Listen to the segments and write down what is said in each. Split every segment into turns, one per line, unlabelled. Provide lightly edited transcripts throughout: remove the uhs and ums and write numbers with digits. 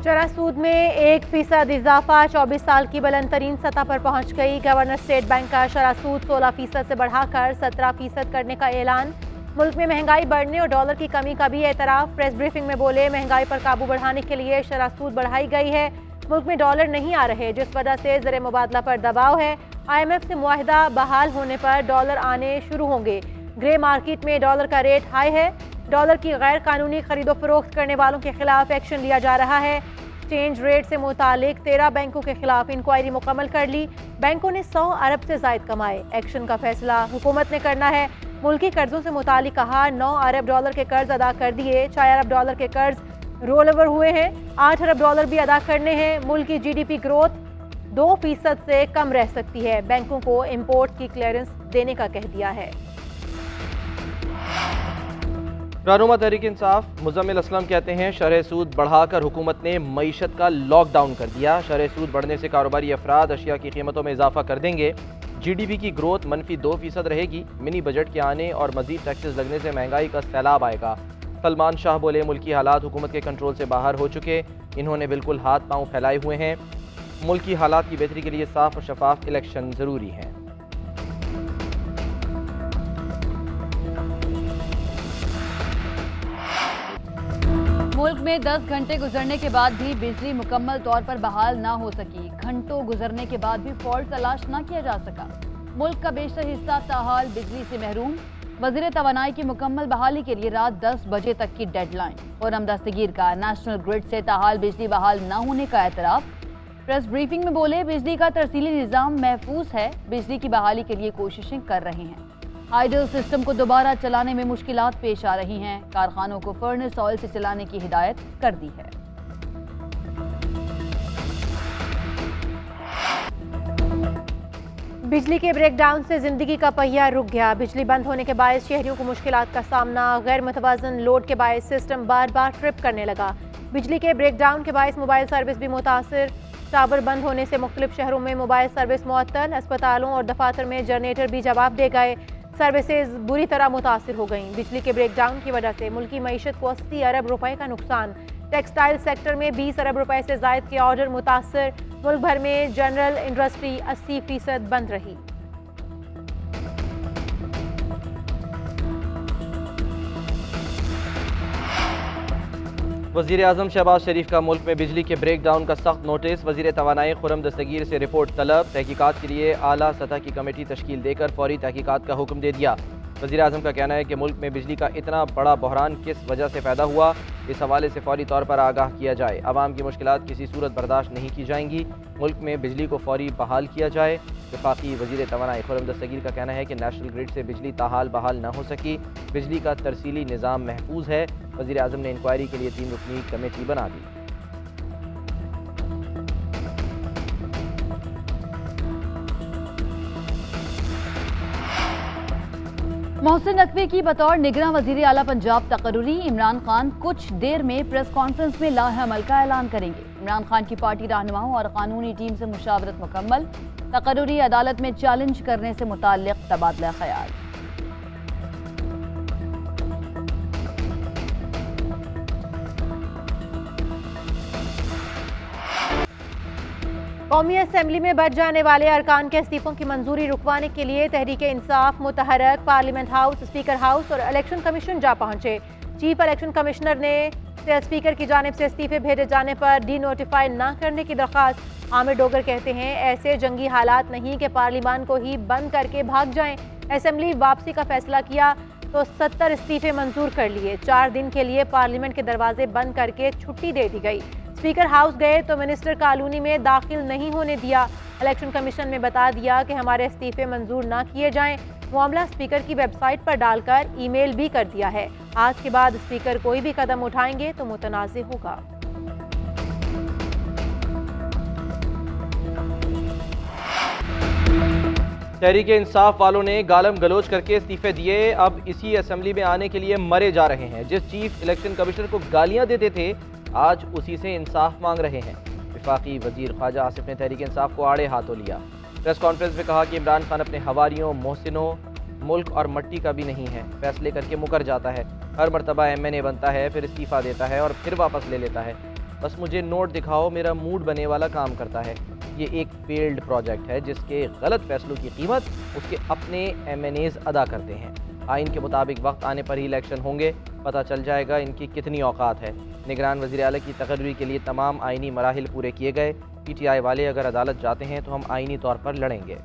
चरह सूद में 1% इजाफा 24 साल की बुलंद तरीन सतह पर पहुंच गई। गवर्नर स्टेट बैंक का शरह सूद 16% से बढ़ाकर 17% करने का ऐलान। मुल्क में महंगाई बढ़ने और डॉलर की कमी का भी एतराफ। प्रेस ब्रीफिंग में बोले, महंगाई पर काबू बढ़ाने के लिए शरह सूद बढ़ाई गई है। मुल्क में डॉलर नहीं आ रहे, जिस वजह से ज़र मुबादला पर दबाव है। IMF से मुआहिदा बहाल होने पर डॉलर आने शुरू होंगे। ग्रे मार्केट में डॉलर का रेट हाई है। डॉलर की गैर कानूनी खरीदो फरोख्त करने वालों के खिलाफ एक्शन लिया जा रहा है। एक्सचेंज रेट से मुतालिक 13 बैंकों के खिलाफ इंक्वायरी मुकम्मल कर ली। बैंकों ने 100 अरब से जायद कमाए। एक्शन का फैसला हुकूमत ने करना है। मुल्की कर्जों से मुतालिक कहा, 9 अरब डॉलर के कर्ज अदा कर दिए। 4 अरब डॉलर के कर्ज रोल ओवर हुए हैं। 8 अरब डॉलर भी अदा करने हैं। मुल्क की GDP ग्रोथ 2% से कम रह सकती है। बैंकों को इंपोर्ट की क्लियरेंस देने का कह दिया है।
रहनुमा तहरीक इंसाफ मुजम्मिल असलम कहते हैं, शरह सूद बढ़ाकर हुकूमत ने मईशत का लॉकडाउन कर दिया। शरह सूद बढ़ने से कारोबारी अफराद अशिया की कीमतों में इजाफा कर देंगे। GDP की ग्रोथ -2% रहेगी। मिनी बजट के आने और मजीद टैक्सेस लगने से महंगाई का सैलाब आएगा। सलमान शाह बोले, मुल्की हालात हुकूमत के कंट्रोल से बाहर हो चुके, इन्होंने बिल्कुल हाथ पांव फैलाए हुए हैं। मुल्की हालात की बेहतरी के लिए साफ और शफाफ इलेक्शन ज़रूरी हैं।
मुल्क में 10 घंटे गुजरने के बाद भी बिजली मुकम्मल तौर पर बहाल ना हो सकी। घंटों गुजरने के बाद भी फॉल्ट तलाश ना किया जा सका। मुल्क का बेशतर हिस्सा ताहाल बिजली से महरूम। वज़ीर तवानाई की मुकम्मल बहाली के लिए रात 10 बजे तक की डेडलाइन। खुर्रम दस्तगीर का नेशनल ग्रिड से ताहाल बिजली बहाल न होने का एतराफ़। प्रेस ब्रीफिंग में बोले, बिजली का तरसीली निज़ाम महफूज है। बिजली की बहाली के लिए कोशिशें कर रहे हैं। हाइडल सिस्टम को दोबारा चलाने में मुश्किलात पेश आ रही हैं। कारखानों को फर्नेस ऑयल से चलाने की हिदायत कर दी है।
बिजली के ब्रेकडाउन से जिंदगी का पहिया रुक गया। बिजली बंद होने के बायस शहरियों को मुश्किलात का सामना। गैर मुतवाज़न लोड के बायस सिस्टम बार बार ट्रिप करने लगा। बिजली के ब्रेकडाउन के बायस मोबाइल सर्विस भी मुतासर। टावर बंद होने से मुख्तलिफ शहरों में मोबाइल सर्विस मुअत्तल। अस्पतालों और दफातर में जनरेटर भी जवाब दे गए। सर्विसेज बुरी तरह मुतासर हो गईं। बिजली के ब्रेकडाउन की वजह से मुल्की मईशत को 80 अरब रुपए का नुकसान। टेक्सटाइल सेक्टर में 20 अरब रुपए से जायद के ऑर्डर मुतासर। मुल्क भर में जनरल इंडस्ट्री 80% बंद रही।
वज़ीर आज़म शहबाज शरीफ का मुल्क में बिजली के ब्रेकडाउन का सख्त नोटिस। वज़ीर तवानाई खुर्रम दस्तगीर से रिपोर्ट तलब। तहकीकात के लिए आला सतह की कमेटी तश्कील देकर फौरी तहकीकात का हुक्म दे दिया। वज़ीर आज़म का कहना है कि मुल्क में बिजली का इतना बड़ा बहरान किस वजह से पैदा हुआ, इस हवाले से फौरी तौर पर आगाह किया जाए। आवाम की मुश्किलात किसी सूरत बर्दाश्त नहीं की जाएंगी। मुल्क में बिजली को फौरी बहाल किया जाए। वफाकी वज़ीर तवानाई खुर्रम दस्तगीर का कहना है कि नेशनल ग्रिड से बिजली ताहाल बहाल न हो सकी। बिजली का तरसीली निज़ाम महफूज है। वज़ीर आज़म ने इंक्वायरी के लिए 3 रुकनी कमेटी बना दी।
मोहसिन नकवी की बतौर निगरान वज़ीर आला पंजाब तकर्रुरी। इमरान खान कुछ देर में प्रेस कॉन्फ्रेंस में लाहे अमल का ऐलान करेंगे। इमरान खान की पार्टी रहनुमाओं और कानूनी टीम से मुशावरत मुकम्मल। तकर्रुरी अदालत में चैलेंज करने से मुताल्लिक तबादला ख्याल।
कौमी असम्बली में बच जाने वाले अरकान के इस्तीफों की मंजूरी रुकवाने के लिए Tehreek Insaf, मुतहरक, parliament house, speaker house और इलेक्शन कमीशन जा पहुंचे। चीफ इलेक्शन कमिश्नर ने स्पीकर की जानिब से इस्तीफे भेजे जाने पर डी नोटिफाई न करने की दरख्वास्त। आमिर डोगर कहते हैं, ऐसे जंगी हालात नहीं कि पार्लियामान को ही बंद करके भाग जाएं। असम्बली वापसी का फैसला किया तो 70 इस्तीफे मंजूर कर लिए। 4 दिन के लिए पार्लियामेंट के दरवाजे बंद करके छुट्टी दे दी गई। स्पीकर हाउस गए तो मिनिस्टर कॉलोनी में दाखिल नहीं होने दिया। इलेक्शन कमीशन में बता दिया कि हमारे इस्तीफे मंजूर ना किए जाएं। मामला स्पीकर की वेबसाइट पर डालकर ईमेल भी कर दिया है। आज के बाद स्पीकर कोई भी कदम उठाएंगे तो मुतनाज़ होगा।
तहरीक इंसाफ वालों ने गालम गलोच करके इस्तीफे दिए। अब इसी असेंबली में आने के लिए मरे जा रहे हैं। जिस चीफ इलेक्शन कमिश्नर को गालियां देते थे, आज उसी से इंसाफ मांग रहे हैं। वफाकी वजीर ख्वाजा आसिफ ने तहरीक इंसाफ को आड़े हाथों लिया। प्रेस कॉन्फ्रेंस में कहा कि इमरान खान अपने हवारियों, मोहसिनों मुल्क और मट्टी का भी नहीं है। फैसले करके मुकर जाता है, हर मरतबा MNA बनता है, फिर इस्तीफ़ा देता है और फिर वापस ले लेता है। बस मुझे नोट दिखाओ, मेरा मूड बने वाला काम करता है। ये एक फेल्ड प्रोजेक्ट है जिसके गलत फैसलों की कीमत उसके अपने MNAs अदा करते हैं। आइन के मुताबिक वक्त आने पर ही इलेक्शन होंगे, पता चल जाएगा इनकी कितनी औकात है। निगरान वज़ीर आला की तकर्री के लिए तमाम आइनी मराहिल पूरे किए गए। PTI वाले अगर अदालत जाते हैं तो हम आइनी तौर पर लड़ेंगे।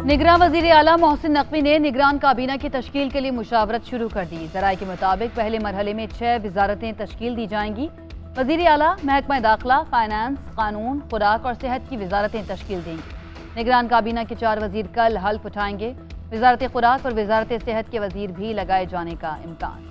निगरान वज़ीर आला मोहसिन नकवी ने निगरान काबीना की तश्कील के लिए मुशावरत शुरू कर दी। ज़राए के मुताबिक पहले मरहले में 6 वजारतें तश्कील दी जाएंगी। वज़ीर आला महकमा दाखिला, फाइनेंस, कानून, खुराक और सेहत की वजारतें तश्कील देंगी। निगरान काबीना के 4 वज़ीर कल हल्फ उठाएंगे। वजारत खुराक और वजारत सेहत के वज़ीर भी लगाए जाने का इम्कान।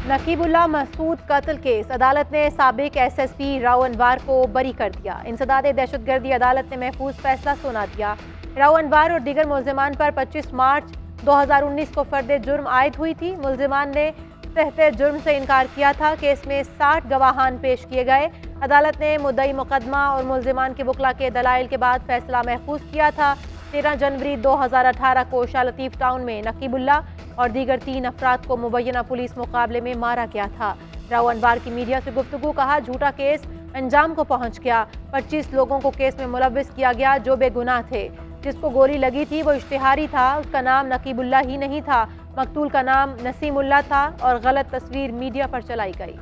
नकीबुल्लाह मसूद कत्ल केस, अदालत ने साबिक SSP राव अनवार को बरी कर दिया। इंसदाद दहशतगर्दी अदालत ने महफूज फैसला सुना दिया। राव अनवार और दीगर मुल्जिमान पर 25 मार्च 2019 को फर्द जुर्म आयद हुई थी। मुल्जिमान ने तहत जुर्म से इनकार किया था। केस में 60 गवाहान पेश किए गए। अदालत ने मुद्दई मुकदमा और मुल्जिमान के वकला के दलाइल के बाद फैसला महफूज किया था। 13 जनवरी 2018 को शाह लतीफ़ टाउन में नकीबुल्लाह और दीगर 3 अफराद को मुबैना पुलिस मुकाबले में मारा गया था। राव अनवार की मीडिया से गुफ्तगू, कहा झूठा केस अंजाम को पहुंच गया। 25 लोगों को केस में मुलव्विस किया गया जो बेगुनाह थे। जिसको गोली लगी थी वो इश्तिहारी था, उसका नाम नकीबुल्लाह ही नहीं था। मकतूल का नाम नसीमुल्लाह था और गलत तस्वीर मीडिया पर चलाई गई।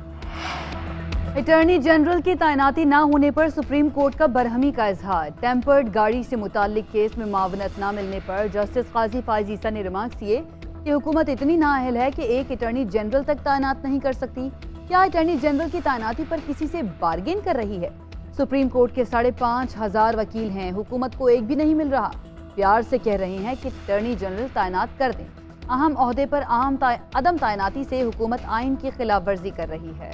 अटॉर्नी जनरल की तैनाती न होने पर सुप्रीम कोर्ट का बरहमी का इजहार। टेम्पर्ड गाड़ी से मुताल्लिक केस में मावनत न मिलने पर जस्टिस काजी फायज ईसा ने रिमार्क्स किए कि हुकूमत इतनी नाअहल है कि एक अटॉर्नी जनरल तक तैनात नहीं कर सकती। क्या अटॉर्नी जनरल की तैनाती पर किसी से बार्गेन कर रही है? सुप्रीम कोर्ट के 5,500 वकील हैं, हुकूमत को एक भी नहीं मिल रहा। प्यार से कह रहे हैं कि अटॉर्नी जनरल तैनात कर दें। अहम ओहदे पर अदम तैनाती से हुकूमत आइन की खिलाफ वर्जी कर रही है।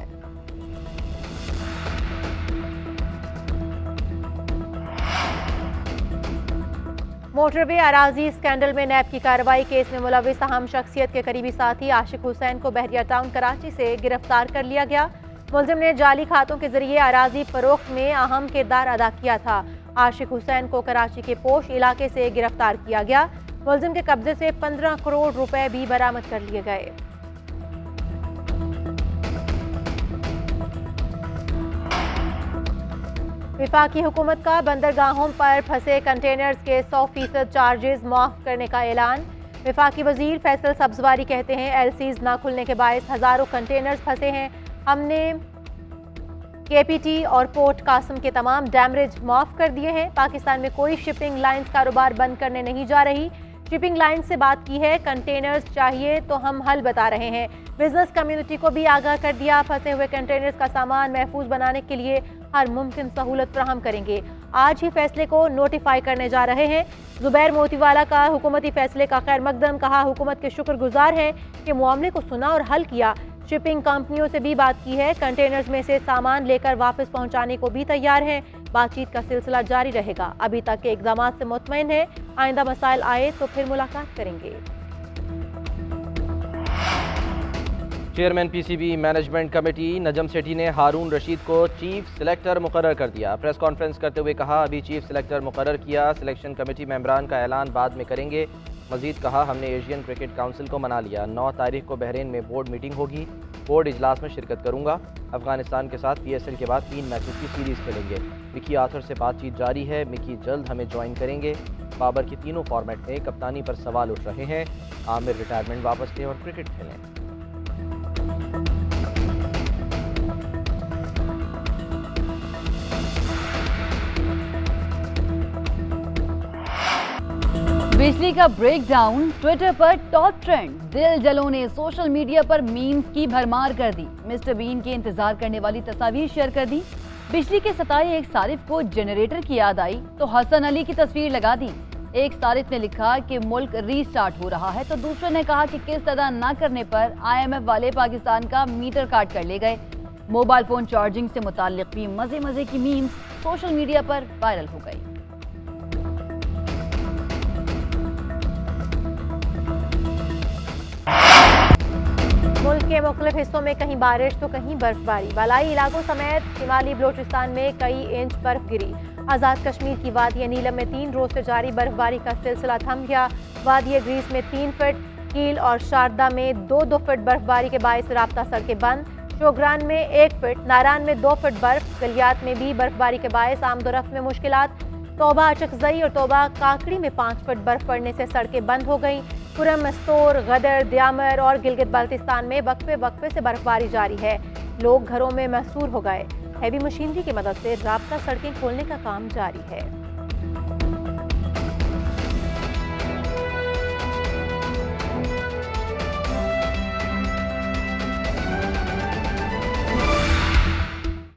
मोटरवे अराजी स्कैंडल में नैब की कार्रवाई। केस में मुलव्विस अहम शख्सियत के करीबी साथी आशिक हुसैन को बहरिया टाउन कराची से गिरफ्तार कर लिया गया। मुलजिम ने जाली खातों के जरिए अराजी फरोख्त में अहम किरदार अदा किया था। आशिक हुसैन को कराची के पोश इलाके से गिरफ्तार किया गया। मुलजिम के कब्जे से 15 करोड़ रुपए भी बरामद कर लिए गए। वफाकी हुकूमत का बंदरगाहों पर फंसे कंटेनर्स के 100% चार्जेस माफ करने का ऐलान। वफाकी वजीर फैसल सब्जवारी कहते हैं LCs न खुलने के बायस हजारों कंटेनर्स फंसे हैं। हमने KPT और पोर्ट कासम के तमाम डैमरेज माफ कर दिए हैं। पाकिस्तान में कोई शिपिंग लाइंस कारोबार बंद करने नहीं जा रही। शिपिंग लाइन से बात की है, कंटेनर्स चाहिए तो हम हल बता रहे हैं। बिजनेस कम्युनिटी को भी आगाह कर दिया। फंसे हुए कंटेनर्स का सामान महफूज बनाने के लिए हर मुमकिन सहूलत फराहम करेंगे। आज ही फैसले को नोटिफाई करने जा रहे हैं। जुबैर मोतीवाला का हुकूमती फैसले का खैर मकदम, कहा हुकूमत के शुक्रगुजार हैं कि मामले को सुना और हल किया। शिपिंग कंपनियों से भी बात की है, कंटेनर्स में से सामान लेकर वापस पहुंचाने को भी तैयार हैं। बातचीत का सिलसिला जारी रहेगा। अभी तक के इक़दाम से मुतमईन है, आइंदा मसाइल आए तो फिर मुलाकात करेंगे।
Chairman PCB management committee Najam Sethi ने हारून रशीद को चीफ सिलेक्टर मुकर्रर कर दिया। प्रेस कॉन्फ्रेंस करते हुए कहा, अभी चीफ सिलेक्टर मुकर्रर किया, सिलेक्शन कमेटी मेंबरान का ऐलान बाद में करेंगे। मजीद कहा, हमने एशियन क्रिकेट काउंसिल को मना लिया। 9 तारीख को बहरीन में बोर्ड मीटिंग होगी, बोर्ड इजलास में शिरकत करूंगा। अफगानिस्तान के साथ PSL के बाद 3 मैचेस की सीरीज खेलेंगे। मिकी आर्थर से बातचीत जारी है, मिकी जल्द हमें ज्वाइन करेंगे। बाबर की तीनों फॉर्मेट में कप्तानी पर सवाल उठ रहे हैं। आमिर रिटायरमेंट वापस लें और क्रिकेट खेलें।
बिजली का ब्रेकडाउन ट्विटर पर टॉप ट्रेंड। दिल जलों ने सोशल मीडिया पर मीम्स की भरमार कर दी। मिस्टर बीन के इंतजार करने वाली तस्वीर शेयर कर दी। बिजली के सताए एक सारिफ को जनरेटर की याद आई तो हसन अली की तस्वीर लगा दी। एक सारिफ ने लिखा कि मुल्क रीस्टार्ट हो रहा है तो दूसरे ने कहा कि किस्त अदा न करने पर IMF वाले पाकिस्तान का मीटर काट कर ले गए। मोबाइल फोन चार्जिंग से मुताल्लिक भी मजे मजे की मीम्स सोशल मीडिया पर वायरल हो गई।
के मुख्तलिफ हिस्सों में कहीं बारिश तो कहीं बर्फबारी। बालाई इलाकों समेत शिमाली बलोचिस्तान में कई इंच बर्फ गिरी। आज़ाद कश्मीर की वादिया नीलम में 3 रोज से जारी बर्फबारी का सिलसिला थम गया। वादिया ग्रीस में 3 फीट, कील और शारदा में 2-2 फीट बर्फबारी के बायस राब्ता सड़कें बंद। शोग्रान में 1 फीट, नारान में 2 फीट बर्फ। गलियात में भी बर्फबारी के बायस आमदोरफ्त में मुश्किलात। तोबा अचकजई और तोबा काकड़ी में 5 फीट बर्फ पड़ने से सड़कें बंद हो गईं। खुरम, मस्तूर, गदर, द्यामर और गिलगित बाल्टिस्तान में वक्फे वक्फे से बर्फबारी जारी है। लोग घरों में महसूर हो गए। हैवी मशीनरी की मदद से राब्ता सड़कें खोलने का काम जारी है।